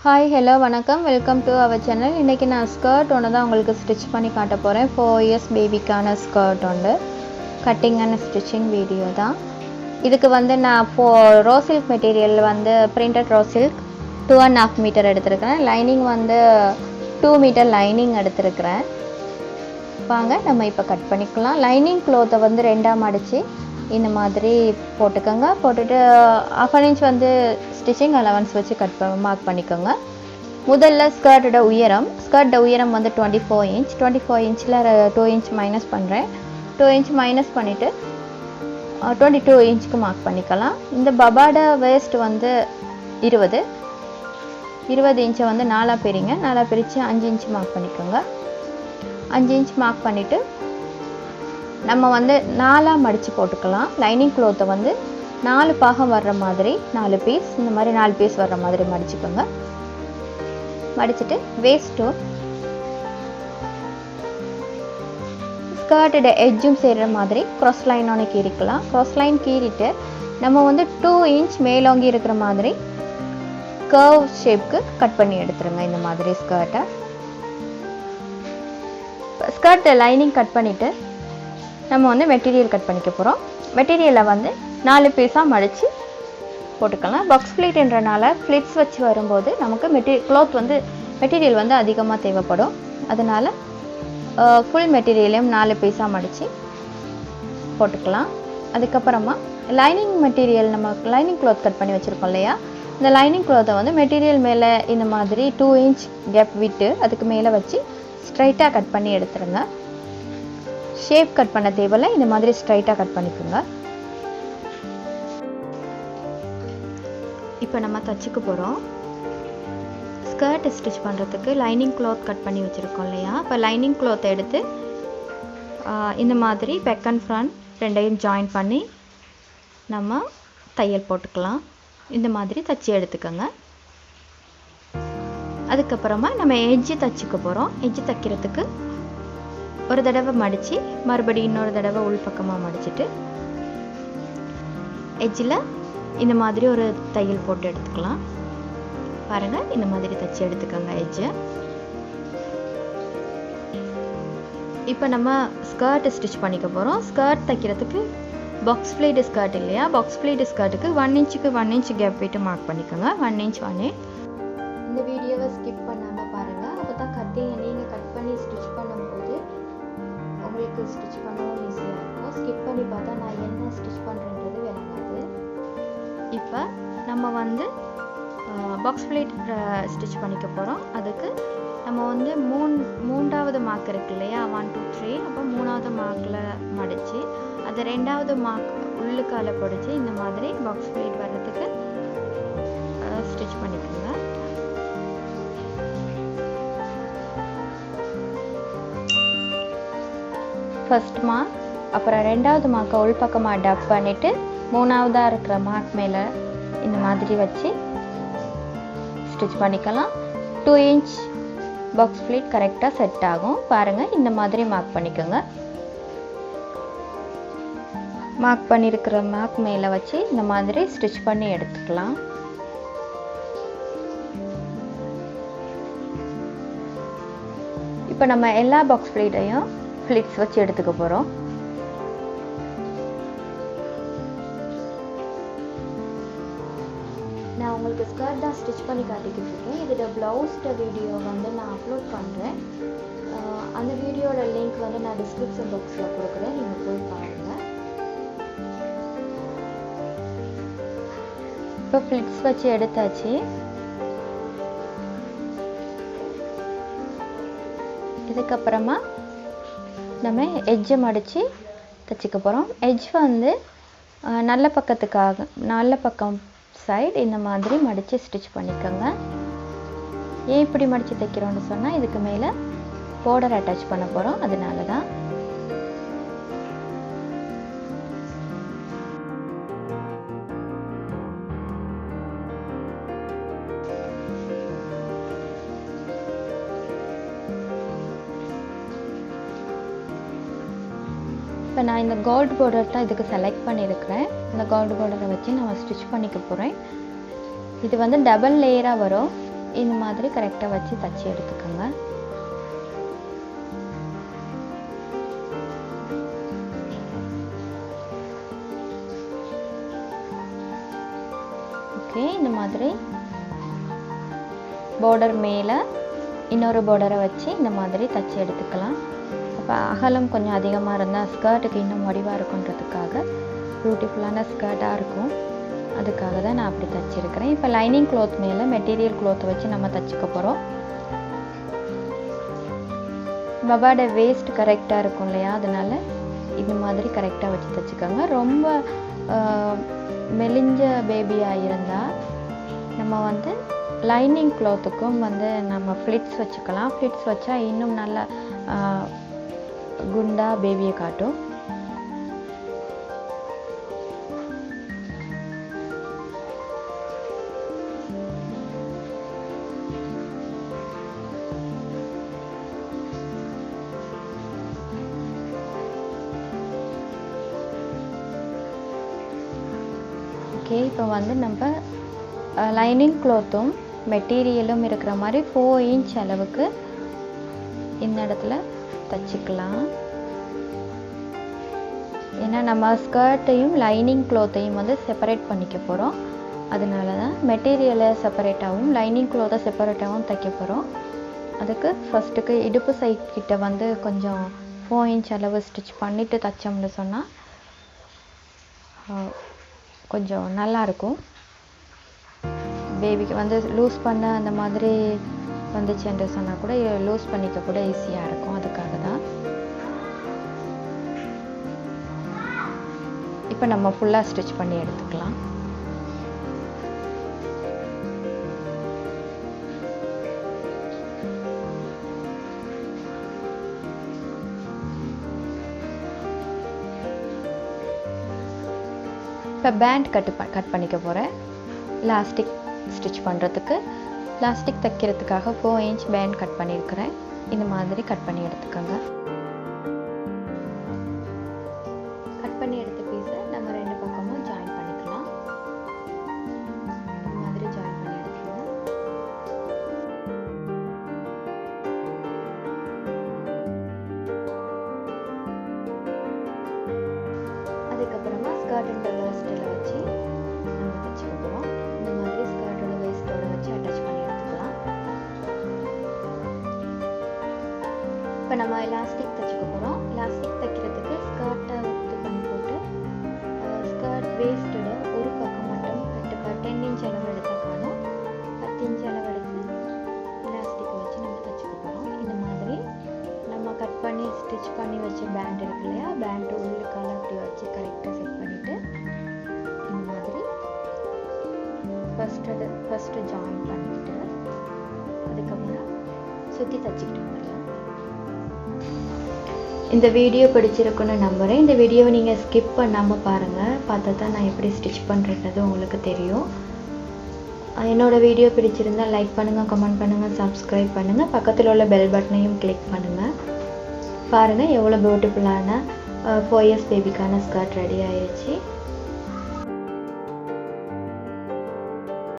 Hi, hello, வணக்கம், welcome to our channel. இன்னைக்கு நான் ஸ்கர்ட் ஒன்று தான் உங்களுக்கு ஸ்டிச் பண்ணி காட்ட போகிறேன். 4 years பேபிக்கான ஸ்கர்ட் ஒன்று கட்டிங் அண்ட் ஸ்டிச்சிங் வீடியோ தான். இதுக்கு வந்து நான் ரோ சில்க் மெட்டீரியல் வந்து பிரிண்டட் ரோ சில்க் 2.5 மீட்டர் எடுத்திருக்கிறேன். லைனிங் வந்து 2 மீட்டர் லைனிங் எடுத்திருக்கிறேன். வாங்க நம்ம இப்போ கட் பண்ணிக்கலாம். லைனிங் க்ளோத்தை வந்து ரெண்டாக மடித்து இந்த மாதிரி போட்டுக்கோங்க. போட்டுட்டு 1/2 inch வந்து ஸ்டிச்சிங் அலவன்ஸ் வச்சு மார்க் பண்ணிக்கோங்க. முதல்ல ஸ்கர்ட்டோட உயரம் வந்து 24 inch. 24 inchல 2 inch மைனஸ் பண்ணுறேன். 2 inch மைனஸ் பண்ணிவிட்டு 22 inchக்கு மார்க் பண்ணிக்கலாம். இந்த பபாட வேஸ்ட் வந்து 20 inch வந்து 4 பிரிங்க. 4 பிரித்து 5 inch மார்க் பண்ணிக்கோங்க. 5 inch மார்க் பண்ணிவிட்டு நம்ம வந்து 4 மடித்து போட்டுக்கலாம். லைனிங் க்ளோத்தை வந்து 4 பாகம் வர்ற மாதிரி 4 பீஸ் இந்த மாதிரி 4 பீஸ் வர்ற மாதிரி மடிச்சுக்கோங்க. மடிச்சுட்டு வேஸ்ட்டும் ஸ்கர்ட்டோட எட்ஜும் சேர்கிற மாதிரி க்ராஸ் லைன் ஒன்று கீறிக்கலாம். க்ராஸ் லைன் கீறிட்டு நம்ம வந்து 2 inch மேலோங்கி இருக்கிற மாதிரி கர்வ் ஷேப்க்கு கட் பண்ணி எடுத்துருங்க. இந்த மாதிரி ஸ்கர்ட்டை லைனிங் கட் பண்ணிவிட்டு நம்ம வந்து மெட்டீரியல் கட் பண்ணிக்க போகிறோம். மெட்டீரியலை வந்து 4 பீஸாக மடித்து போட்டுக்கலாம். பாக்ஸ் ஃப்ளீட்ன்றனால ஃப்ளிட்ஸ் வச்சு வரும்போது நமக்கு மெட்டீரியல் வந்து அதிகமாக தேவைப்படும். அதனால் ஃபுல் மெட்டீரியலையும் 4 பீஸாக மடித்து போட்டுக்கலாம். அதுக்கப்புறமா லைனிங் மெட்டீரியல் நம்ம லைனிங் க்ளாத் கட் பண்ணி வச்சுருக்கோம் இல்லையா, இந்த லைனிங் க்ளாத்தை வந்து மெட்டீரியல் மேலே இந்த மாதிரி 2 inch கேப் விட்டு அதுக்கு மேலே வச்சு ஸ்ட்ரைட்டாக கட் பண்ணி எடுத்துருங்க. ஷேப் கட் பண்ண தேவையில்லை, இந்த மாதிரி ஸ்ட்ரைட்டாக கட் பண்ணிக்கோங்க. இப்போ நம்ம தச்சுக்க போகிறோம். ஸ்கர்ட் ஸ்டிச் பண்ணுறதுக்கு லைனிங் க்ளாத் கட் பண்ணி வச்சுருக்கோம் இல்லையா, இப்போ லைனிங் க்ளாத்தை எடுத்து இந்த மாதிரி பேக் அண்ட் ஃப்ரண்ட் ரெண்டையும் ஜாயின் பண்ணி நம்ம தையல் போட்டுக்கலாம். இந்த மாதிரி தச்சு எடுத்துக்கோங்க. அதுக்கப்புறமா நம்ம எட்ஜு தச்சுக்க போகிறோம். எட்ஜு தைக்கிறதுக்கு ஒரு தடவை மடித்து மறுபடியும் இன்னொரு தடவை உள்பக்கமாக மடிச்சுட்டு எட்ஜில் இந்த மாதிரி ஒரு தையல் போட்டு எடுத்துக்கலாம். பாருங்கள், இந்த மாதிரி தைச்சி எடுத்துக்கோங்க எட்ஜை. இப்போ நம்ம ஸ்கர்ட் ஸ்டிச் பண்ணிக்க போகிறோம். ஸ்கர்ட் தைக்கிறதுக்கு பாக்ஸ் ஃப்ளீட் ஸ்கர்ட் இல்லையா, பாக்ஸ் ஃப்ளீட் ஸ்கர்ட்டுக்கு 1 inchக்கு 1 inch கேப் விட்டு மார்க் பண்ணிக்கோங்க. 1 inch 1 inch. இந்த வீடியோவை ஸ்கிப் பண்ணாமல் பாருங்கள். அப்போ தான் நீங்கள் கட் பண்ணி ஸ்டிச் பண்ணும்போது உங்களுக்கு ஸ்டிச் பண்ணவும் ஈஸியாக இருக்கும். ஸ்கிப் பண்ணி பார்த்தா நான் என்ன ஸ்டிச் பண்ணுறேன்றது விளங்காது. இப்போ நம்ம வந்து பாக்ஸ் ஃப்ளீட் ஸ்டிச் பண்ணிக்க போகிறோம். அதுக்கு நம்ம வந்து மூன்றாவது மார்க் இருக்கு இல்லையா, 1 2 3, அப்போ 3வது மார்க்கில் மடித்து அதை 2வது மார்க் உள்ளுக்கால பிடிச்சி இந்த மாதிரி பாக்ஸ் ஃப்ளீட் வர்றதுக்கு ஸ்டிச் பண்ணிக்கோங்க. ஃபர்ஸ்ட் மார்க், அப்புறம் 2வது மார்க்கை உள்பக்கமாக டப் பண்ணிவிட்டு 3வதாக இருக்கிற மார்க் மேலே இந்த மாதிரி வச்சு ஸ்டிச் பண்ணிக்கலாம். 2 inch பாக்ஸ் ஃப்ளீட் கரெக்டாக செட் ஆகும். பாருங்கள், இந்த மாதிரி மார்க் பண்ணிக்கோங்க. மார்க் பண்ணியிருக்கிற மார்க் மேலே வச்சு இந்த மாதிரி ஸ்டிச் பண்ணி எடுத்துக்கலாம். இப்போ நம்ம எல்லா பாக்ஸ் ஃப்ளீட்டையும் ஃப்ளிட்ஸ் வச்சு எடுத்துக்க போகிறோம். நான் உங்களுக்கு ஸ்கர்ட் தான் ஸ்டிச் பண்ணி காட்டிக்கிட்டு இருக்கேன். இதோட ப்ளவுஸ்ட வீடியோ வந்து நான் அப்லோட் பண்ணுறேன். அந்த வீடியோட லிங்க் வந்து நான் டிஸ்கிரிப்ஷன் பாக்ஸில் கொடுக்குறேன், நீங்கள் போய் பாருங்கள். இப்போ ஃப்ளிட்ஸ் வச்சு எடுத்தாச்சு. இதுக்கப்புறமா நம்ம எட்ஜை மடித்து தைச்சிக்க போகிறோம். எட்ஜ் வந்து நல்ல பக்கம் சைடு இந்த மாதிரி மடித்து ஸ்டிச் பண்ணிக்கோங்க. ஏன் இப்படி மடித்து தைக்கிறோன்னு சொன்னால் இதுக்கு மேலே பார்டர் அட்டாச் பண்ண போகிறோம், அதனால தான். இப்போ நான் இந்த கோல்டு பார்டர் தான் இதுக்கு செலக்ட் பண்ணியிருக்கிறேன். இந்த கோல்டு பார்டரை வச்சு நான் ஸ்டிச் பண்ணிக்க போகிறேன். இது வந்து டபுள் லேயராக வரும். இந்த மாதிரி கரெக்டாக வச்சு தச்சு எடுத்துக்கோங்க. ஓகே, இந்த மாதிரி பார்டர் மேலே இன்னொரு பார்டரை வச்சு இந்த மாதிரி தச்சு எடுத்துக்கலாம். அப்போ அகலம் கொஞ்சம் அதிகமாக இருந்தால் ஸ்கர்ட்டுக்கு இன்னும் வடிவாக இருக்குன்றதுக்காக பியூட்டிஃபுல்லான ஸ்கர்ட்டாக இருக்கும். அதுக்காக தான் நான் அப்படி தச்சிருக்கிறேன். இப்போ லைனிங் க்ளாத் மேலே மெட்டீரியல் க்ளாத்தை வச்சு நம்ம தச்சுக்க போகிறோம். பபாவோட வேஸ்ட் கரெக்டாக இருக்கும் இல்லையா, அதனால இந்த மாதிரி கரெக்டாக வச்சு தச்சுக்கோங்க. ரொம்ப மெலிஞ்ச பேபியாக இருந்தால் நம்ம வந்து லைனிங் க்ளாத்துக்கும் வந்து நம்ம ஃப்ளிட்ஸ் வச்சுக்கலாம். ஃப்ளிட்ஸ் வச்சா இன்னும் நல்லா குண்டா பேபியை காட்டும். ஓகே, இப்போ வந்து நம்ம லைனிங் க்ளாத்தும் மெட்டீரியலும் இருக்கிற மாதிரி 4 இன்ச் அளவுக்கு இந்த இடத்துல தச்சுக்கலாம். ஏன்னா நம்ம ஸ்கர்ட்டையும் லைனிங் க்ளாத்தையும் வந்து செப்பரேட் பண்ணிக்க போகிறோம். அதனால தான் மெட்டீரியலை செப்பரேட்டாகவும் லைனிங் க்ளாத்தை செப்பரேட்டாகவும் தைக்க போகிறோம். அதுக்கு ஃபஸ்ட்டுக்கு இடுப்பு சைட் கிட்ட வந்து கொஞ்சம் 4 இன்ச் அளவு ஸ்டிச் பண்ணிவிட்டு தைச்சோம்னு சொன்னால் கொஞ்சம் நல்லாயிருக்கும். பேபிக்கு வந்து லூஸ் பண்ண அந்த மாதிரி வந்துச்சுன்னு சொன்னால் கூட லூஸ் பண்ணிக்க கூட ஈஸியாக இருக்கும். அதுக்காக தான் இப்போ நம்ம ஃபுல்லாக ஸ்டிச் பண்ணி எடுத்துக்கலாம். இப்போ பேண்ட் கட் பண்ணிக்க போகிறேன். லாஸ்டிக் ஸ்டிச் பண்ணுறதுக்கு லாஸ்டிக் தைக்கிறதுக்காக 4 இன்ச் பேண்ட் கட் பண்ணியிருக்கிறேன். இந்த மாதிரி கட் பண்ணி எடுத்துக்கோங்க. கட் பண்ணி எடுத்த பீஸை நம்ம 2 பக்கமும் ஜாயின் பண்ணிக்கலாம். இந்த மாதிரி ஜாயின் பண்ணி எடுத்துக்கலாம். அதுக்கப்புறமா ஸ்கர்ட் வேஸ்ட்டில் வச்சு நம்ம தைச்சிக்க போகிறோம். இந்த மாதிரி ஸ்கர்ட்டோட வேஸ்ட்டோட வச்சு அட்டாச் பண்ணி எடுத்துக்கலாம். இப்போ நம்ம எலாஸ்டிக் தைச்சிக்க போகிறோம். எலாஸ்டிக் தைக்கிறதுக்கு ஸ்கர்ட்டை இது பண்ணி போட்டு ஸ்கர்ட் வேஸ்ட்டோட ஒரு பக்கம் மட்டும் 10 இன்ச் அளவு எடுத்தால் காணும். 10 இன்ச் அளவு எடுத்து எலாஸ்டிக்கை வச்சு நம்ம தைச்சிக்க போகிறோம். இந்த மாதிரி நம்ம கட் பண்ணி ஸ்டிச் பண்ணி வச்ச பேண்ட் இருக்கு இல்லையா, பேண்ட் உள்ளுக்கால அப்படி வச்சு கரெக்டாக செட் பண்ணிவிட்டு இந்த மாதிரி ஃபஸ்ட்டு ஜாயின் பண்ணிவிட்டு அதுக்கப்புறம் சுற்றி தச்சுக்கிட்டு வந்துடலாம். இந்த வீடியோ பிடிச்சிருக்குன்னு நம்புகிறேன். இந்த வீடியோவை நீங்கள் ஸ்கிப் பண்ணாமல் பாருங்கள். பார்த்தா தான் நான் எப்படி ஸ்டிச் பண்ணுறது உங்களுக்கு தெரியும். என்னோடய வீடியோ பிடிச்சிருந்தால் லைக் பண்ணுங்கள், கமெண்ட் பண்ணுங்கள், சப்ஸ்கிரைப் பண்ணுங்கள். பக்கத்தில் உள்ள பெல் பட்டனையும் கிளிக் பண்ணுங்கள். பாருங்கள் எவ்வளோ பியூட்டிஃபுல்லான 4 இயர்ஸ் பேபிக்கான ஸ்கர்ட் ரெடி ஆயிடுச்சு.